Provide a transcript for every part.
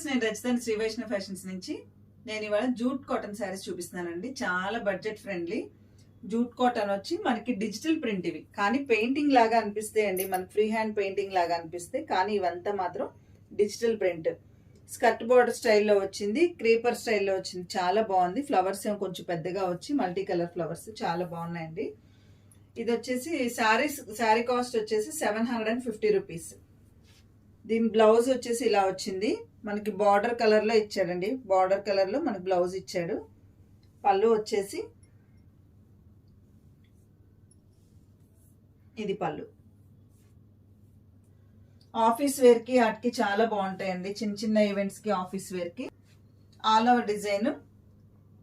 Viewers, నేను రచితాని Shri Vaishnav fashions నుంచి నేను ఇవాళ జూట్ కాటన్ శారీస్ చూపిస్తున్నానండి. చాలా బడ్జెట్ ఫ్రెండ్లీ జూట్ కాటన్ వచ్చి మనకి డిజిటల్ ప్రింట్ ఇవి, కానీ పెయింటింగ్ లాగా అనిపిస్తాయి అండి, మనకి ఫ్రీ హ్యాండ్ పెయింటింగ్ లాగా అనిపిస్తాయి, కానీ ఇవంతా మాత్రం డిజిటల్ ప్రింట్. స్కర్ట్ బార్డర్ స్టైల్లో వచ్చింది, క్రీపర్ స్టైల్లో వచ్చింది, చాలా బాగుంది. ఫ్లవర్స్ ఏమో కొంచెం పెద్దగా వచ్చి మల్టీ కలర్ ఫ్లవర్స్ చాలా బాగున్నాయండి. ఇది వచ్చేసి శారీ కాస్ట్ వచ్చేసి 750 రూపీస్. దీని బ్లౌజ్ వచ్చేసి ఇలా వచ్చింది, మనకి బార్డర్ కలర్లో ఇచ్చాడండి, బార్డర్ కలర్లో మనకి బ్లౌజ్ ఇచ్చాడు. పళ్ళు వచ్చేసి ఇది పళ్ళు. ఆఫీస్ వేర్కి వాటికి చాలా బాగుంటాయండి, చిన్న చిన్న ఈవెంట్స్కి ఆఫీస్ వేర్కి. ఆల్ ఓవర్ డిజైన్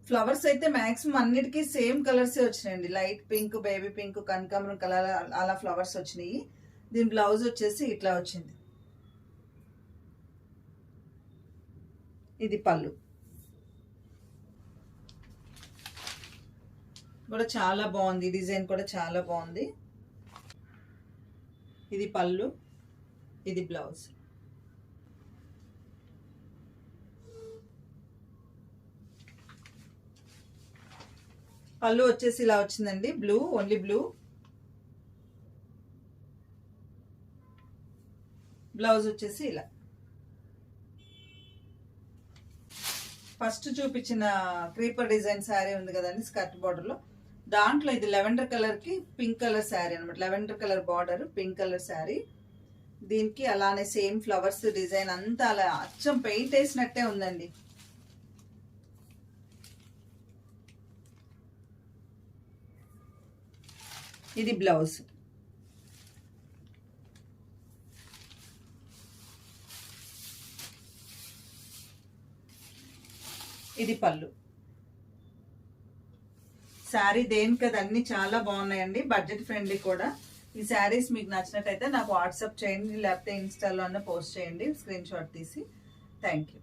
ఫ్లవర్స్ అయితే మ్యాక్సిమం అన్నిటికీ సేమ్ కలర్సే వచ్చినాయండి, లైట్ పింక్, బేబీ పింక్, కనకాంబరం కలర్ అలా ఫ్లవర్స్ వచ్చినాయి. దీని బ్లౌజ్ వచ్చేసి ఇట్లా వచ్చింది. ఇది పళ్ళు కూడా చాలా బాగుంది, డిజైన్ కూడా చాలా బాగుంది. ఇది పళ్ళు, ఇది బ్లౌజ్. పళ్ళు వచ్చేసి ఇలా వచ్చిందండి, బ్లూ, ఓన్లీ బ్లూ. బ్లౌజ్ వచ్చేసి ఇలా. ఫస్ట్ చూపించిన క్రీపర్ డిజైన్ శారీ ఉంది కదండి స్కర్ట్ బార్డర్ లో, దాంట్లో ఇది లెవెండర్ కలర్ కి పింక్ కలర్ శారీ అనమాట. Lavender colour border, pink colour sari. దీనికి అలానే సేమ్ ఫ్లవర్స్ డిజైన్ అంతా అలా అచ్చం పెయింట్ వేసినట్టే ఉందండి. ఇది బ్లౌజ్. ఇది పళ్ళు. శారీ దేనికది అన్ని చాలా బాగున్నాయండి, బడ్జెట్ ఫ్రెండ్లీ కూడా. ఈ శారీస్ మీకు నచ్చినట్టయితే నాకు వాట్సాప్ చేయండి, లేకపోతే ఇన్స్టాలో అన్న పోస్ట్ చేయండి స్క్రీన్ షాట్ తీసి. Thank you.